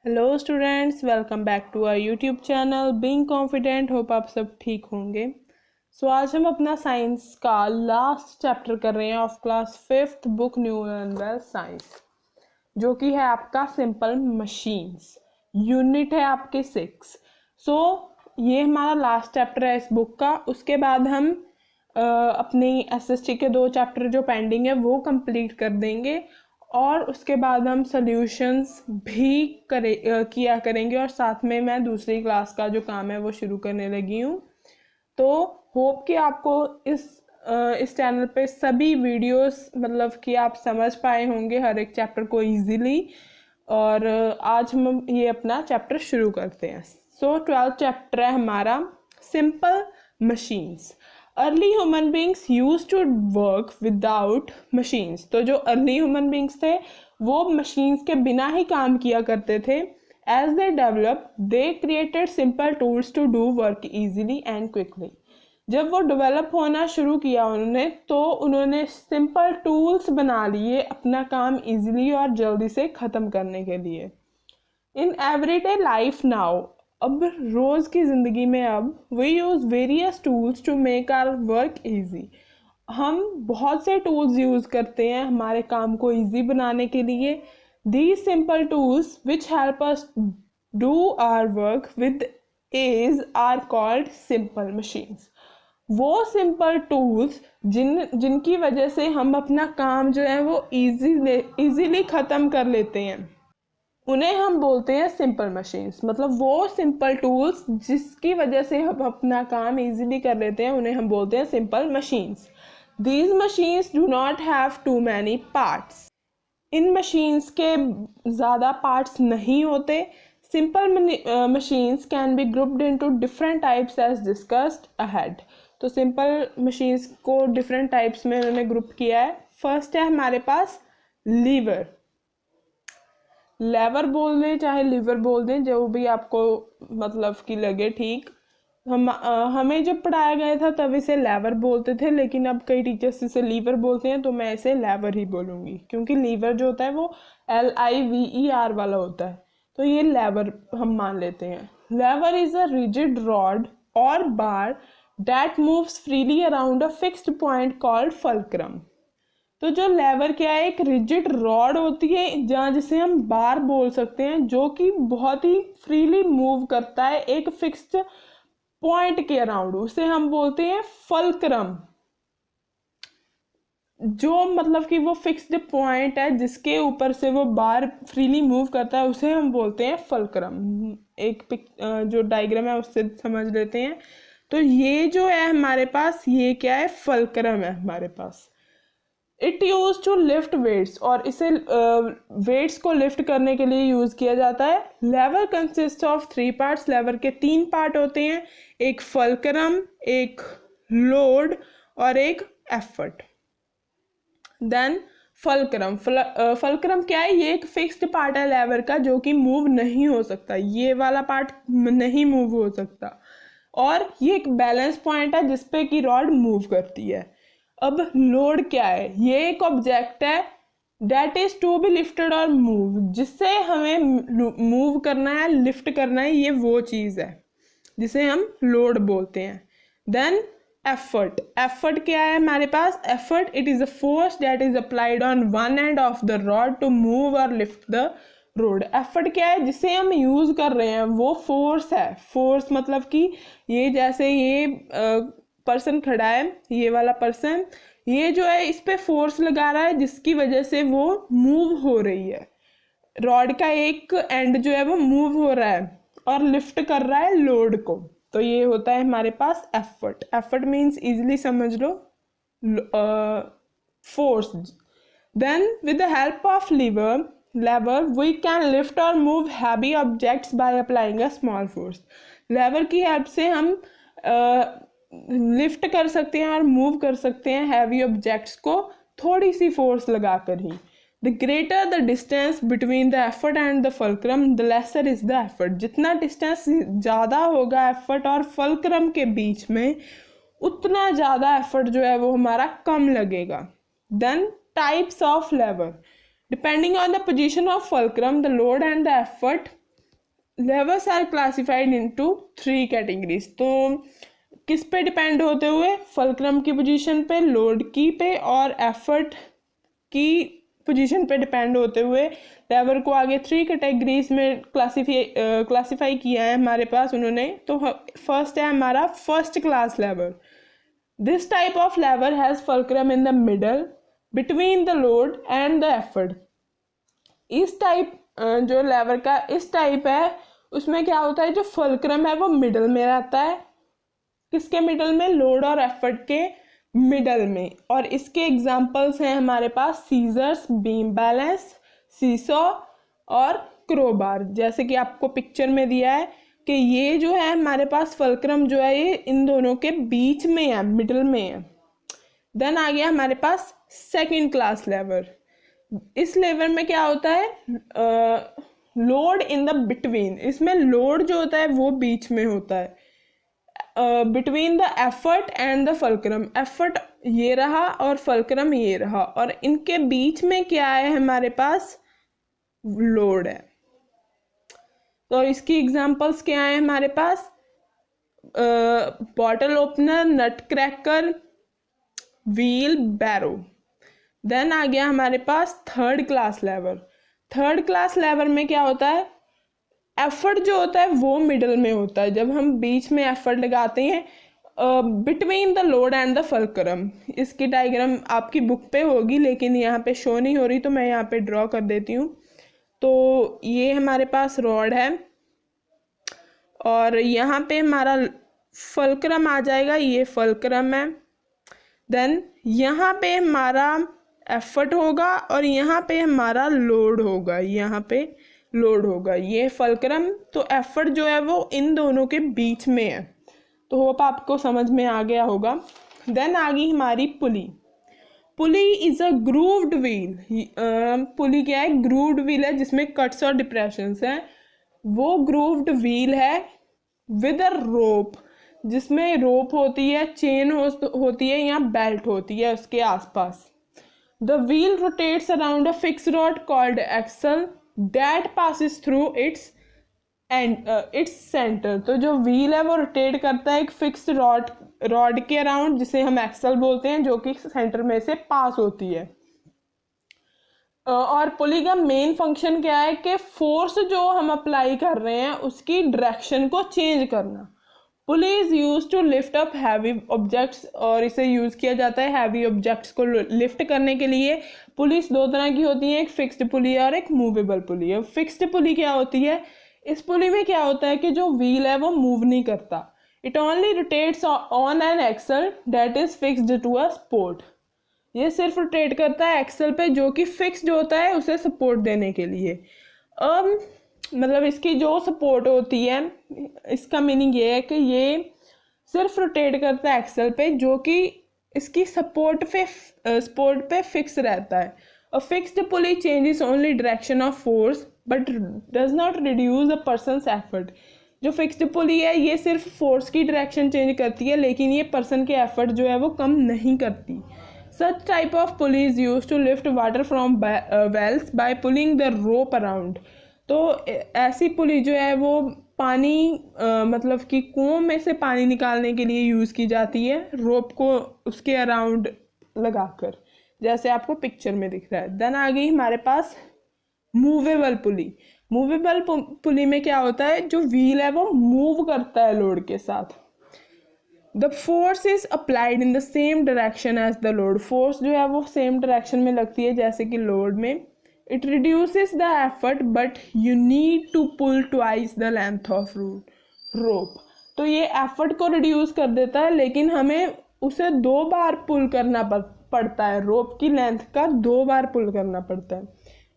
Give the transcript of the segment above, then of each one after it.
Hello students, welcome back to our YouTube channel being confident. Hope आप सब ठीक होंगे। आज हम अपना साइंस का लास्ट चैप्टर कर रहे हैं of class 5th book new and well science, जो कि है आपका सिंपल मशीन्स। यूनिट है आपके 6। ये हमारा लास्ट चैप्टर है इस बुक का। उसके बाद हम अपनी एसएसटी के 2 चैप्टर जो पेंडिंग है वो कंप्लीट कर देंगे, और उसके बाद हम सॉल्यूशंस भी किया करेंगे, और साथ में मैं दूसरी क्लास का जो काम है वो शुरू करने लगी हूँ। तो होप कि आपको इस चैनल पे सभी वीडियोस मतलब कि आप समझ पाए होंगे हर एक चैप्टर को इजीली। और आज हम ये अपना चैप्टर शुरू करते हैं। 12th चैप्टर है हमारा simple machines. Early human beings use to work without machines. तो जो अर्ली ह्यूमन बींग्स थे वो मशीन्स के बिना ही काम किया करते थे। As they develop they created simple tools to do work easily and quickly. जब वो डेवलप होना शुरू किया उन्होंने सिंपल टूल्स बना लिए अपना काम इजीली और जल्दी से ख़त्म करने के लिए। इन एवरीडे लाइफ नाउ, अब रोज़ की ज़िंदगी में अब we use various tools to make our work easy. हम बहुत से टूल्स यूज़ करते हैं हमारे काम को इजी बनाने के लिए। These simple tools which help us do our work with ease are called simple machines. वो सिंपल टूल्स जिनकी वजह से हम अपना काम जो है वो इजीली ख़त्म कर लेते हैं, उन्हें हम बोलते हैं सिंपल मशीन्स। मतलब वो सिंपल टूल्स जिसकी वजह से हम अपना काम इजीली कर लेते हैं उन्हें हम बोलते हैं simple machines. These machines do not have too many parts. इन मशीन्स के ज़्यादा पार्ट्स नहीं होते। Simple machines can be grouped into different types as discussed ahead. तो सिंपल मशीन्स को डिफरेंट टाइप्स में उन्होंने ग्रुप किया है। फर्स्ट है हमारे पास लीवर। लेवर बोल दें चाहे लीवर बोल दें, जो भी आपको मतलब कि लगे ठीक। हमें जब पढ़ाया गया था तब इसे लेवर बोलते थे, लेकिन अब कई टीचर्स इसे लीवर बोलते हैं, तो मैं इसे लेवर ही बोलूँगी क्योंकि लीवर जो होता है वो LIVER वाला होता है। तो ये लेवर हम मान लेते हैं। Lever is a rigid rod और bar that moves freely around a fixed point called fulcrum. तो जो लेवर क्या है, एक रिजिड रॉड होती है जहाँ जिसे हम बार बोल सकते हैं, जो कि बहुत ही फ्रीली मूव करता है एक फिक्स्ड पॉइंट के अराउंड, उसे हम बोलते हैं फल्क्रम। जो मतलब कि वो फिक्स्ड पॉइंट है जिसके ऊपर से वो बार फ्रीली मूव करता है उसे हम बोलते हैं फल्क्रम। जो डायग्राम है उससे समझ लेते हैं। तो ये जो है हमारे पास, ये क्या है, फल्क्रम है हमारे पास। It use to lift weights, और इसे वेट्स को लिफ्ट करने के लिए यूज किया जाता है। लेवर कंसिस्ट ऑफ 3 पार्ट्स। लेवर के 3 पार्ट होते हैं, एक फल्क्रम, एक लोड और एक एफर्ट। Then fulcrum. फल्क्रम क्या है, ये एक फिक्स्ड पार्ट है लेवर का जो कि मूव नहीं हो सकता। ये वाला पार्ट नहीं मूव हो सकता, और ये एक बैलेंस पॉइंट है जिसपे कि रॉड मूव करती है। अब लोड क्या है, ये एक ऑब्जेक्ट है that is to be lifted और मूव, जिससे हमें मूव करना है, लिफ्ट करना है। ये वो चीज़ है जिसे हम लोड बोलते हैं। Then effort. एफर्ट क्या है हमारे पास, effort it is a force that is applied on one end of the rod to move और लिफ्ट द रोड। एफर्ट क्या है, जिसे हम यूज कर रहे हैं वो फोर्स है। फोर्स मतलब कि ये जैसे ये पर्सन खड़ा है, ये वाला पर्सन, ये जो है इस पे फोर्स लगा रहा है जिसकी वजह से वो मूव हो रही है। रॉड का एक एंड जो है वो मूव हो रहा है और लिफ्ट कर रहा है लोड को। तो ये होता है हमारे पास एफर्ट। एफर्ट मीन्स इजीली समझ लो force. Then with the help of lever we can lift or move heavy objects by applying a small force। लेवर की हेल्प से हम लिफ्ट कर सकते हैं और मूव कर सकते हैं हैवी ऑब्जेक्ट्स को थोड़ी सी फोर्स लगाकर ही। The greater the distance between the effort and the fulcrum the lesser is the effort. जितना डिस्टेंस ज़्यादा होगा एफर्ट और फल्क्रम के बीच में, उतना ज़्यादा एफर्ट जो है वो हमारा कम लगेगा। Then types of lever. Depending on the position of fulcrum, the load and the effort levers are classified into 3 categories. तो किस पे डिपेंड होते हुए, फुलक्रम की पोजीशन पे, लोड की पे और एफर्ट की पोजीशन पे डिपेंड होते हुए लेवर को आगे 3 कैटेगरीज में क्लासीफाई किया है हमारे पास उन्होंने। तो फर्स्ट है हमारा first class lever. This type of lever has fulcrum in the middle between the load and the effort. इस टाइप जो लेवर का इस टाइप है उसमें क्या होता है, जो फुलक्रम है वो मिडल में रहता है। किसके मिडल में, लोड और एफर्ट के मिडल में। और इसके एग्जांपल्स हैं हमारे पास सीजर्स, बीम बैलेंस, सीसॉ और क्रोबार। जैसे कि आपको पिक्चर में दिया है कि ये जो है हमारे पास फुलक्रम जो है ये इन दोनों के बीच में है, मिडल में है। देन आ गया हमारे पास सेकंड क्लास लेवर। इस लेवर में क्या होता है, लोड इन द बिटवीन। इसमें लोड जो होता है वो बीच में होता है, between the effort and the fulcrum. Effort ये रहा और फुलक्रम ये रहा, और इनके बीच में क्या है हमारे पास, लोड है। तो इसकी एग्जांपल्स क्या है हमारे पास, बॉटल ओपनर, नट क्रैकर, व्हील बैरो। देन आ गया हमारे पास थर्ड क्लास लेवर। थर्ड क्लास लेवर में क्या होता है, एफर्ट जो होता है वो मिडल में होता है। जब हम बीच में एफर्ट लगाते हैं between the load and the fulcrum. इसकी डायग्राम आपकी बुक पे होगी लेकिन यहाँ पे शो नहीं हो रही, तो मैं यहाँ पे ड्रॉ कर देती हूँ। तो ये हमारे पास रॉड है और यहाँ पे हमारा फुलक्रम आ जाएगा, ये फुलक्रम है। देन यहाँ पे हमारा एफर्ट होगा और यहाँ पे हमारा लोड होगा, यहाँ पे लोड होगा, ये फुलक्रम। तो एफर्ट जो है वो इन दोनों के बीच में है। तो होप आपको समझ में आ गया होगा। देन आ गई हमारी pulley. Pulley is a grooved wheel. Pulley क्या है, ग्रूव्ड व्हील है जिसमें कट्स और डिप्रेशंस हैं। वो ग्रूव्ड व्हील है विद अ रोप, जिसमें रोप होती है, चेन होती है या बेल्ट होती है उसके आसपास। The wheel rotates around a fixed rod called axle that passes through its center। तो जो व्हील है वो रोटेट करता है एक फिक्स्ड रॉड के अराउंड, जिसे हम एक्सल बोलते हैं, जो कि सेंटर में से पास होती है। और पुली का मेन फंक्शन क्या है कि फोर्स जो हम अप्लाई कर रहे हैं उसकी डायरेक्शन को चेंज करना। Pulley is use to lift up heavy objects, और इसे यूज किया जाता है हैवी ऑब्जेक्ट्स को लिफ्ट करने के लिए। पुलिस दो तरह की होती है, एक फिक्स्ड पुली और एक मूवेबल पुली है। फिक्स्ड पुली क्या होती है, इस पुली में क्या होता है कि जो व्हील है वो मूव नहीं करता। It only rotates on an axle that is fixed to a support. ये सिर्फ रोटेट करता है एक्सल पे जो कि फिक्स्ड होता है उसे सपोर्ट देने के लिए। अब मतलब इसकी जो सपोर्ट होती है, इसका मीनिंग ये है कि ये सिर्फ रोटेट करता है एक्सल पे जो कि इसकी सपोर्ट पे फिक्स रहता है। A fixed pulley changes only direction of force but does not reduce a person's effort. जो फिक्स्ड पुली है ये सिर्फ फोर्स की डायरेक्शन चेंज करती है, लेकिन ये पर्सन के एफर्ट जो है वो कम नहीं करती। Such type of pulley is used to lift water from wells by pulling the rope around। तो ऐसी पुली जो है वो पानी मतलब कि कुओं में से पानी निकालने के लिए यूज़ की जाती है, रोप को उसके अराउंड लगाकर, जैसे आपको पिक्चर में दिख रहा है। देन आ गई हमारे पास मूवेबल पुली। मूवेबल पुली में क्या होता है, जो व्हील है वो मूव करता है लोड के साथ। The force is applied in the same direction as the load. Force जो है वो सेम डायरेक्शन में लगती है जैसे कि लोड में। It reduces the effort but you need to pull twice the length of rope. तो ये एफर्ट को रिड्यूस कर देता है लेकिन हमें उसे 2 बार पुल करना पड़ता है, रोप की लेंथ का 2 बार पुल करना पड़ता है।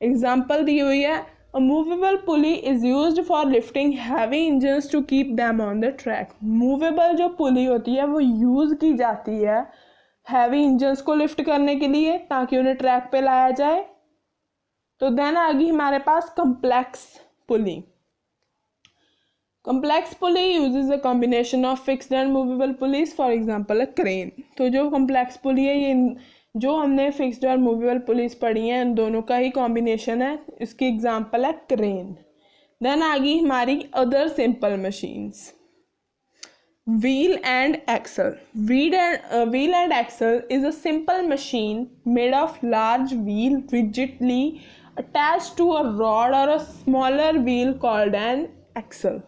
एग्जाम्पल दी हुई है, A movable pulley is used for lifting heavy engines to keep them on the track। Movable जो पुली होती है वो यूज की जाती है हैवी इंजन्स को लिफ्ट करने के लिए ताकि उन्हें ट्रैक पे लाया जाए। तो देन आ गई हमारे पास complex pulley. Complex pulley uses a combination of fixed and movable pulleys, for example a crane. तो जो कम्प्लेक्स पुली है ये जो हमने फिक्स्ड और मूवेबल पुलिस पढ़ी हैं इन दोनों का ही कॉम्बिनेशन है। इसकी एग्जांपल है क्रेन। देन आ गई हमारी other simple machines, wheel and axle. Wheel and axle is a simple machine made of large wheel rigidly attached to a rod or a smaller wheel called an axle.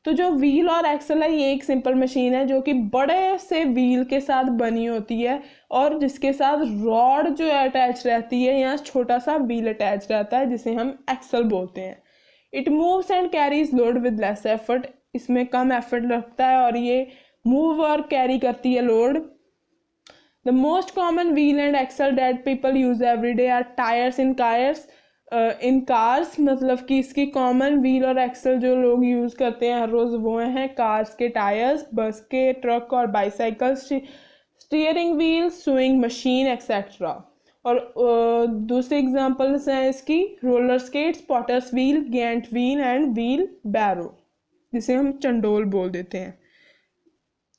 तो जो wheel और axle है ये एक simple machine है जो कि बड़े से व्हील के साथ बनी होती है और जिसके साथ रॉड जो अटैच रहती है या छोटा सा व्हील अटैच रहता है जिसे हम एक्सल बोलते हैं. It moves and carries load with less effort. इसमें कम एफर्ट लगता है और ये मूव और कैरी करती है load. The most common wheel and axle that people use every day are tyres in cars. मतलब कि इसकी कॉमन व्हील और एक्सल जो लोग यूज़ करते हैं हर रोज़ वो हैं कार्स के टायर्स, बस के, ट्रक और bicycle, steering wheel, sewing machine etcetera. और दूसरे एग्जांपल्स हैं इसकी roller skates, potter's wheel, giant wheel and wheelbarrow जिसे हम चंडोल बोल देते हैं.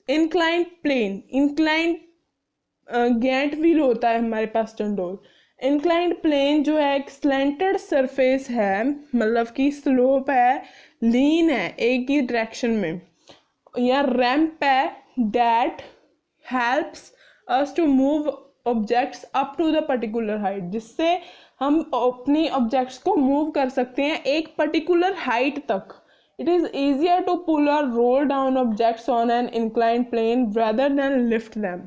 इंक्लाइंड प्लेन, गैंट व्हील होता है हमारे पास चंडोल. इंक्लाइंड प्लेन जो है एक स्लैंटेड सरफेस है, मतलब कि स्लोप है, लीन है एक ही डायरेक्शन में, या रैंप है that helps us to move objects up to the particular height. जिससे हम अपनी ऑब्जेक्ट्स को मूव कर सकते हैं एक पर्टिकुलर हाइट तक. It is easier to pull और roll down objects on an inclined plane rather than lift them.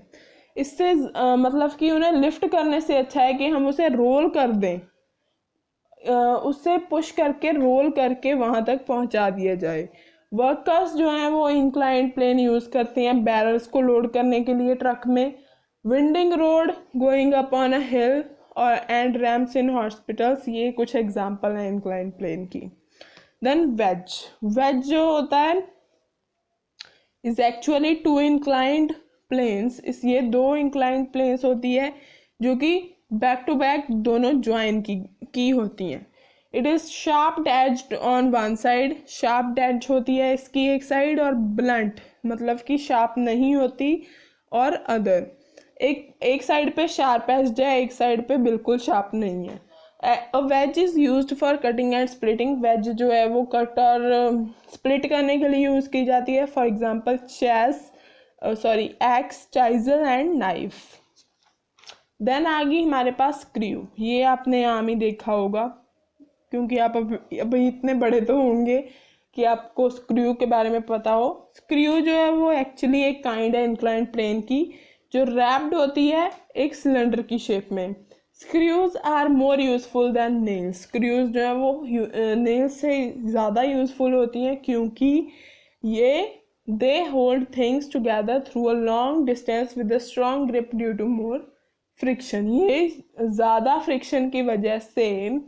इससे मतलब कि उन्हें लिफ्ट करने से अच्छा है कि हम उसे रोल कर दें, उससे पुश करके रोल करके वहाँ तक पहुँचा दिया जाए. वर्कर्स जो हैं वो इंक्लाइंड प्लेन यूज़ करते हैं बैरल्स को लोड करने के लिए ट्रक में. Winding road, going up on a hill और एंड रैम्प्स इन हॉस्पिटल्स, ये कुछ एग्जांपल हैं इंक्लाइंड प्लेन की. देन वेज जो होता है is actually two inclined planes. इस ये दो इंक्लाइंड प्लेन्स होती है जो कि बैक टू बैक दोनों ज्वाइन की होती हैं. It is sharp edged on one side. Sharp edge होती है इसकी एक साइड और ब्लंट मतलब कि शार्प नहीं होती और अदर. एक साइड पे शार्प एज्ड है, एक साइड पे बिल्कुल शार्प नहीं है. A wedge is used for cutting and splitting. Wedge जो है वो कट और स्प्लिट करने के लिए यूज़ की जाती है. For example axe, chisel and knife. Then आ गई हमारे पास स्क्रू. ये आपने आम ही देखा होगा क्योंकि आप अभी इतने बड़े तो होंगे कि आपको स्क्रू के बारे में पता हो. स्क्रू जो है वो एक्चुअली एक काइंड है इंक्लाइंड प्लेन की जो रैप्ड होती है एक सिलेंडर की शेप में. Screws are more useful than nails. Screws जो है वो नेल्स से ज़्यादा यूजफुल होती हैं क्योंकि ये they hold things together through a long distance with a strong grip due to more friction. ये ज़्यादा फ्रिक्शन की वजह से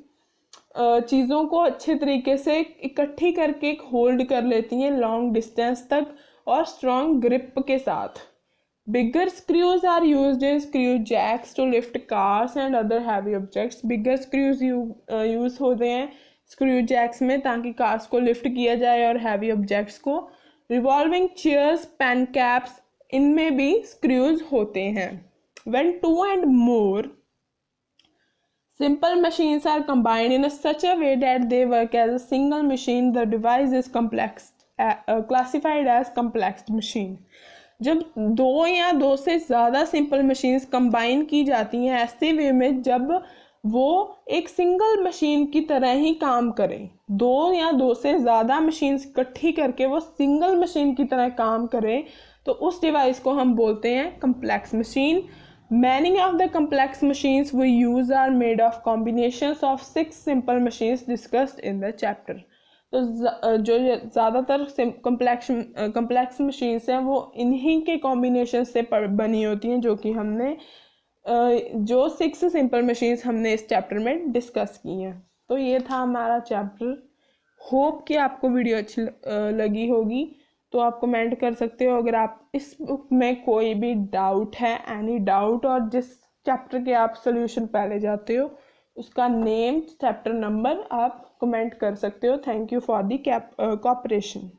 चीज़ों को अच्छे तरीके से इकट्ठी करके होल्ड कर लेती हैं लॉन्ग डिस्टेंस तक और स्ट्रॉन्ग ग्रिप के साथ. Bigger screws are used in screw jacks to lift cars and other heavy objects. Bigger screws use होते हैं screw jacks में ताकि cars को lift किया जाए और heavy objects को. Revolving chairs, pen caps, इनमें भी screws होते हैं. When two and more simple machines are combined in such a way that they work as a single machine, the device is classified as complex machine. जब दो या दो से ज़्यादा सिंपल मशीन्स कंबाइन की जाती हैं ऐसे वे में जब वो एक सिंगल मशीन की तरह ही काम करें, दो या दो से ज़्यादा मशीन्स इकट्ठी करके वो सिंगल मशीन की तरह काम करें, तो उस डिवाइस को हम बोलते हैं complex machine. Many of the complex machines we use are made of combinations of 6 simple machines discussed in the chapter. तो जो ज़्यादातर कम्प्लेक्स मशीन्स हैं वो इन्हीं के कॉम्बिनेशन से बनी होती हैं जो कि हमने जो 6 सिंपल मशीन्स हमने इस चैप्टर में डिस्कस की हैं. तो ये था हमारा चैप्टर. होप कि आपको वीडियो अच्छी लगी होगी. तो आप कमेंट कर सकते हो अगर आप इस बुक में कोई भी डाउट है, एनी डाउट, और जिस चैप्टर के आप सोल्यूशन पहले जाते हो उसका नेम, चैप्टर नंबर आप कमेंट कर सकते हो. Thank you for the cooperation.